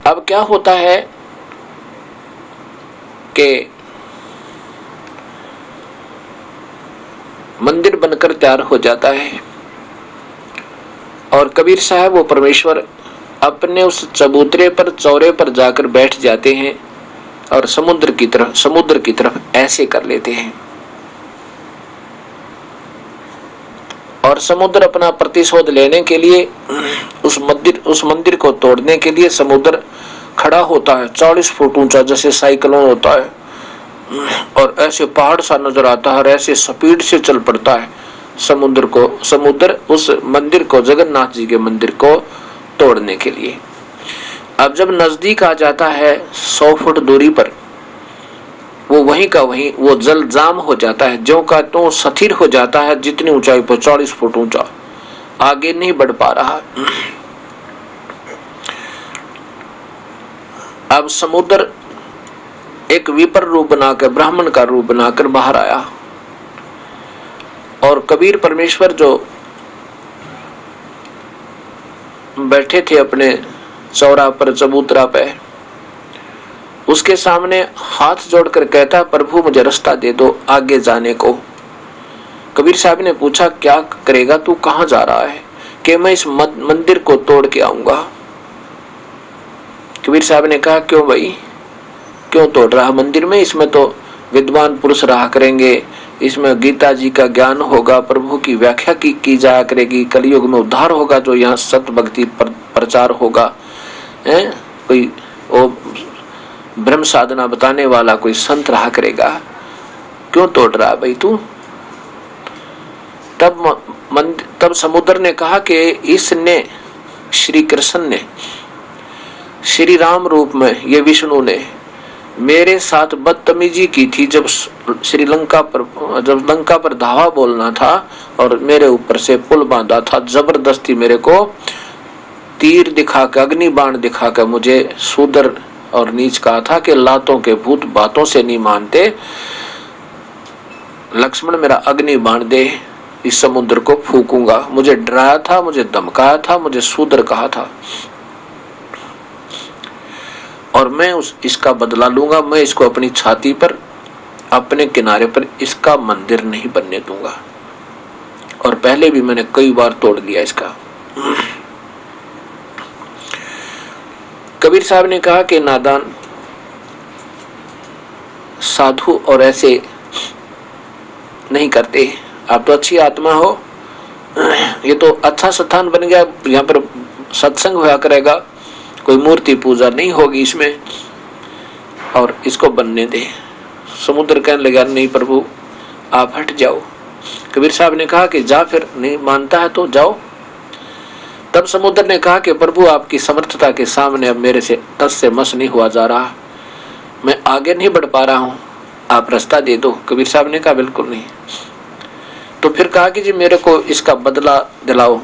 अब क्या होता है कि मंदिर बनकर तैयार हो जाता है और कबीर साहब वो परमेश्वर अपने उस चबूतरे पर, चौरे पर जाकर बैठ जाते हैं और समुद्र की तरफ ऐसे कर लेते हैं और समुद्र अपना प्रतिशोध लेने के लिए उस मंदिर को तोड़ने के लिए समुद्र खड़ा होता है 40 फुट ऊंचा, जैसे साइक्लोन होता है, और ऐसे पहाड़ सा नजर आता है और ऐसे स्पीड से चल पड़ता है समुद्र उस मंदिर को, जगन्नाथ जी के मंदिर को तोड़ने के लिए। अब जब नजदीक आ जाता है 100 फुट दूरी पर, वो वहीं का वहीं वो जल जाम हो जाता है, ज्यों का त्यों स्थिर हो जाता है। जितनी ऊंचाई पर 40 फुट ऊंचा, आगे नहीं बढ़ पा रहा। अब समुद्र एक विपर रूप बनाकर, ब्राह्मण का रूप बनाकर बाहर आया और कबीर परमेश्वर जो बैठे थे अपने चौरा पर, चबूतरा पे, उसके सामने हाथ जोड़कर कहता, प्रभु मुझे रास्ता दे दो आगे जाने को। कबीर साहब ने पूछा, क्या करेगा तू, कहां जा रहा है? कि मैं इस मंदिर को तोड़ के आऊंगा। कबीर साहब ने कहा, क्यों भाई, क्यों तोड़ रहा मंदिर में? इसमें तो विद्वान पुरुष रहा करेंगे, इसमें गीता जी का ज्ञान होगा, प्रभु की व्याख्या की जाया करेगी, कलयुग में उद्धार होगा, जो यहाँ सत्य भक्ति प्रचार होगा, कोई वो ब्रह्म साधना बताने वाला कोई संत रहा करेगा, क्यों तोड़ रहा भाई तू? तब समुद्र ने कहा कि इसने, श्री कृष्ण ने, श्री राम रूप में ये विष्णु ने मेरे साथ बदतमीजी की थी जब लंका पर धावा बोलना था और मेरे ऊपर से पुल बांधा था। जबरदस्ती मेरे को तीर दिखाकर, अग्नि बाण दिखाकर मुझे शूद्र और नीच कहा था कि लातों के भूत बातों से नहीं मानते। लक्ष्मण मेरा अग्नि बाण दे, इस समुद्र को फूकूंगा। मुझे डराया था, मुझे धमकाया था, मुझे शूद्र कहा था और मैं इसका बदला लूंगा। मैं इसको अपनी छाती पर, अपने किनारे पर इसका मंदिर नहीं बनने दूंगा। और पहले भी मैंने कई बार तोड़ दिया इसका। कबीर साहब ने कहा कि नादान साधु और ऐसे नहीं करते, आप तो अच्छी आत्मा हो, ये तो अच्छा स्थान बन गया, यहाँ पर सत्संग हुआ करेगा, कोई मूर्ति पूजा नहीं होगी इसमें, और इसको बनने दे। समुद्र कहने लगा, नहीं प्रभु आप हट जाओ। कबीर साहब ने कहा कि जा, फिर नहीं मानता है तो जाओ। तब समुद्र ने कहा कि प्रभु आपकी समर्थता के सामने अब मेरे से टस से मस नहीं हुआ जा रहा, मैं आगे नहीं बढ़ पा रहा हूं, आप रास्ता दे दो। कबीर साहब ने कहा बिल्कुल नहीं। तो फिर कहा कि जी मेरे को इसका बदला दिलाओ,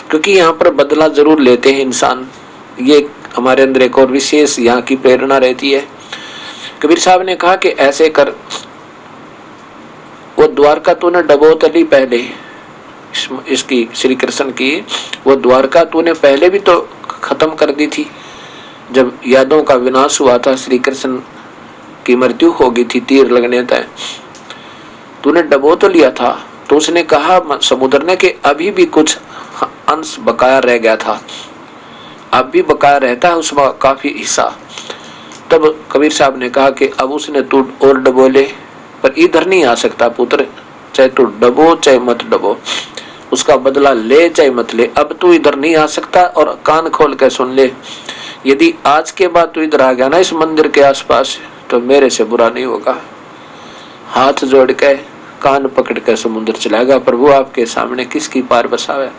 क्योंकि यहाँ पर बदला जरूर लेते हैं इंसान, ये हमारे अंदर एक और विशेष यहाँ की प्रेरणा रहती है। कबीर साहब ने कहा कि ऐसे कर, वो द्वारका तूने डबोत ली पहले, इसकी श्री कृष्ण की वो द्वारका तूने पहले भी तो खत्म कर दी थी। जब यादों का विनाश हुआ था, श्री कृष्ण की मृत्यु हो गई थी तीर लगने तक, तूने डबो तो लिया था। तो उसने कहा समुद्र ने कि अभी भी कुछ अंश बकाया रह गया था, अब भी बकाया रहता है उसमें काफी हिस्सा। तब कबीर साहब ने कहा कि अब उसने तू और डबो ले, पर इधर नहीं आ सकता पुत्र, चाहे तू डबो चाहे मत डबो, उसका बदला ले चाहे मत ले, अब तू इधर नहीं आ सकता। और कान खोल के सुन ले, यदि आज के बाद तू इधर आ गया ना इस मंदिर के आसपास, तो मेरे से बुरा नहीं होगा। हाथ जोड़ के कान पकड़ के समुद्र चलाएगा, प्रभु आपके सामने किसकी पार बसावे।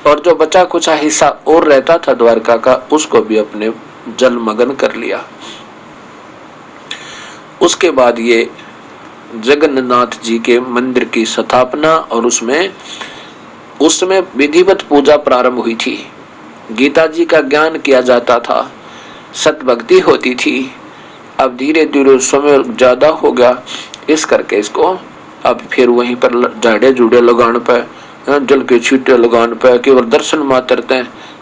और जो बचा कुछ हिस्सा और रहता था द्वारका का, उसको भी अपने जल मगन कर लिया। उसके बाद ये जगन्नाथ जी के मंदिर की स्थापना और उसमें विधिवत पूजा प्रारंभ हुई थी। गीता जी का ज्ञान किया जाता था, सत भक्ति होती थी। अब धीरे धीरे समय ज्यादा हो गया, इस करके इसको अब फिर वहीं पर झाड़े जूड़े लगाने पे, जल के छींटे लगाने पे, केवल दर्शन मात्र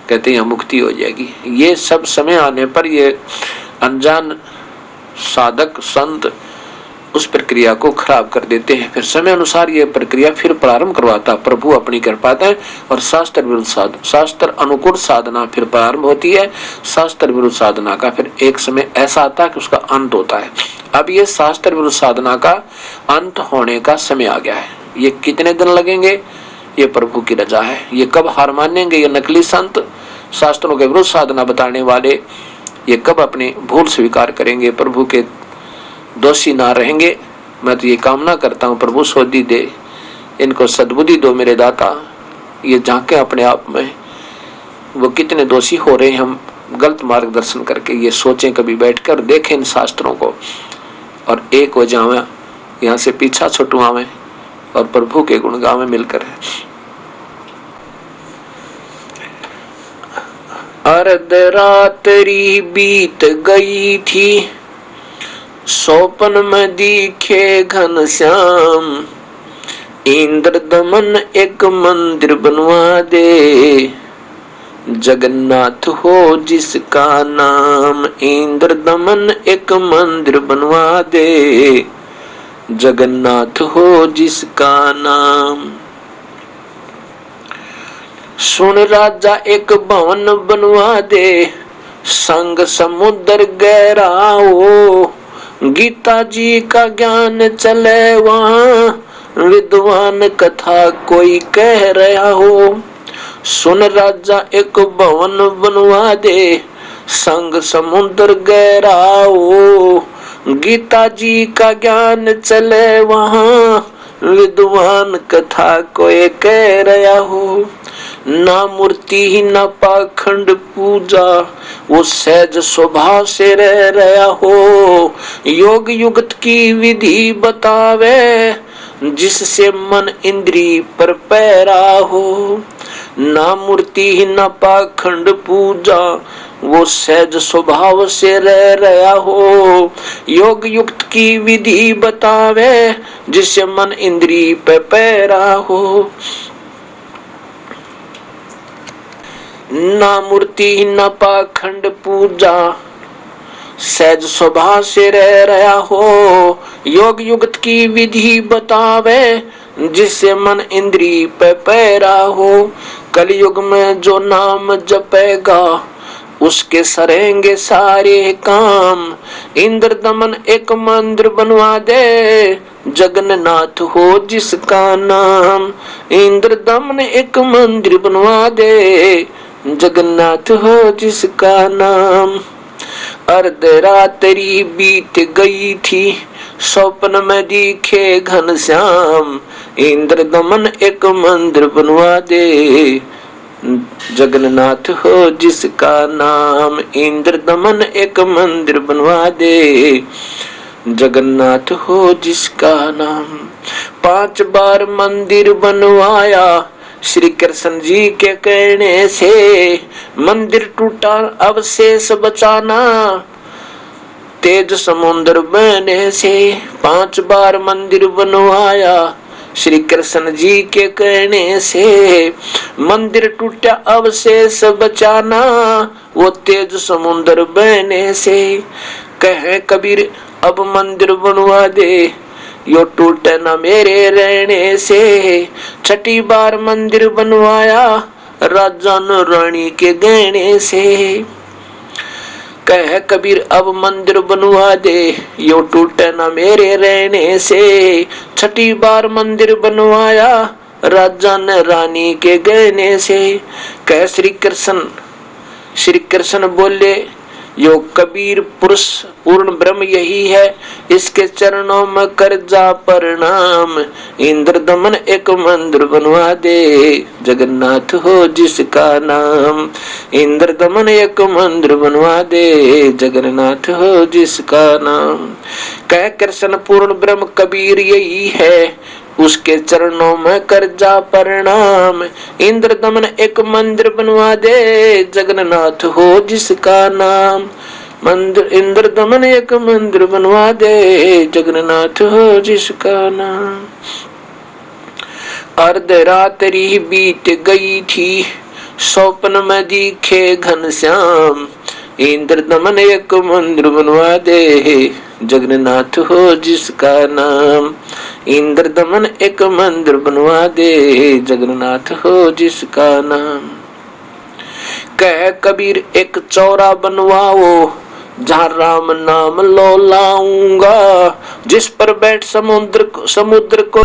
कहते हैं मुक्ति हो जाएगी। ये सब समय आने पर ये अनजान साधक संत उस प्रक्रिया को खराब कर देते हैं। फिर समय अनुसार ये प्रक्रिया फिर प्रारंभ करवाता प्रभु अपनी कृपा है, और शास्त्र विरुद्ध साधना, शास्त्र अनुकूल साधना फिर प्रारंभ होती है। शास्त्र विरुद्ध साधना का फिर एक समय ऐसा आता है कि उसका अंत होता है। अब ये शास्त्र विरुद्ध साधना का अंत होने का समय आ गया है। ये कितने दिन लगेंगे ये प्रभु की रजा है। ये कब हार मानेंगे ये नकली संत, शास्त्रों के विरुद्ध साधना बताने वाले, ये कब अपनी भूल स्वीकार करेंगे, प्रभु के दोषी ना रहेंगे। मैं तो ये कामना करता हूँ प्रभु सोधी दे, इनको सद्बुद्धि दो मेरे दाता। ये झांके अपने आप में वो कितने दोषी हो रहे हैं हम गलत मार्गदर्शन करके। ये सोचें कभी बैठकर, देखें इन शास्त्रों को और एक हो जावे, यहाँ से पीछा छुटवावे और प्रभु के गुण गावे मिलकर। अर्धरात्रि बीत गई थी, सोपन में दिखे घनश्याम, इंद्र दमन एक मंदिर बनवा दे, जगन्नाथ हो जिसका नाम। इंद्र दमन एक मंदिर बनवा दे, जगन्नाथ हो जिसका नाम। सुन राजा एक भवन बनवा दे, संग समुद्र गहरा हो, गीता जी का ज्ञान चले वहाँ, विद्वान कथा कोई कह रहा हो। सुन राजा एक भवन बनवा दे, संग समुद्र गहरा हो, गीता जी का ज्ञान चले वहाँ, विद्वान कथा कोई कह रहा हो। ना मूर्ति ही ना पाखंड पूजा, वो सहज स्वभाव से रह रहा हो। योग युक्त की विधि बतावे, जिससे मन इंद्री पर पैरा हो। ना मूर्ति ही ना पाखंड पूजा, वो सहज स्वभाव से रह रहा हो। योग युक्त की विधि बतावे, जिससे मन इंद्री पे पैरा हो। ना मूर्ति न पाखंड पूजा, सहज स्वभाव से रह रहा हो। योग युक्त की विधि बतावे, जिससे मन इंद्री पे पैरा हो। कलयुग में जो नाम जपेगा, उसके सरेंगे सारे काम। इंद्र दमन एक मंदिर बनवा दे, जगन्नाथ हो जिसका नाम। इंद्र दमन एक मंदिर बनवा दे, जगन्नाथ हो जिसका नाम। अर्धरात्रि बीत गई थी, स्वप्न में दिखे घनश्याम। इंद्र दमन एक मंदिर बनवा दे, जगन्नाथ हो जिसका नाम। इंद्र दमन एक मंदिर बनवा दे, जगन्नाथ हो जिसका नाम। 5 बार मंदिर बनवाया, श्री कृष्ण जी के कहने से। मंदिर टूटा अवशेष बचाना, तेज समुद्र बहने से। 5 बार मंदिर बनवाया, श्री कृष्ण जी के कहने से। मंदिर टूटा अवशेष बचाना, वो तेज समुद्र बहने से। कहे कबीर अब मंदिर बनवा दे, यो टूटे न मेरे रहने से। 6ठी बार मंदिर बनवाया, राजा न रानी के गहने से। कह कबीर अब मंदिर बनवा दे, यो टूटे न मेरे रहने से। 6ठी बार मंदिर बनवाया, राजा न रानी के गहने से। कह श्री कृष्ण बोले, यो कबीर पुरुष पूर्ण ब्रह्म यही है, इसके चरणों में कर जा प्रणाम। इंद्र दमन एक मंदिर बनवा दे, जगन्नाथ हो जिसका नाम। इंद्र दमन एक मंदिर बनवा दे, जगन्नाथ हो जिसका नाम। कह कृष्ण पूर्ण ब्रह्म कबीर यही है, उसके चरणों में कर जा प्रणाम। इंद्र दमन एक मंदिर बनवा दे, जगन्नाथ हो जिसका नाम। मंदिर इंद्र दमन एक मंदिर बनवा दे, जगन्नाथ हो जिसका नाम। अर्धरात्रि बीत गई थी, स्वप्न में दिखे घनश्याम, इंद्र दमन एक मंदिर बनवा दे, जगन्नाथ हो जिसका नाम। इंद्र दमन एक मंदिर बनवा दे, जगन्नाथ हो जिसका नाम। कह कबीर एक चौरा बनवाओ, जहाँ राम नाम लो लाऊंगा, जिस पर बैठ समुद्र को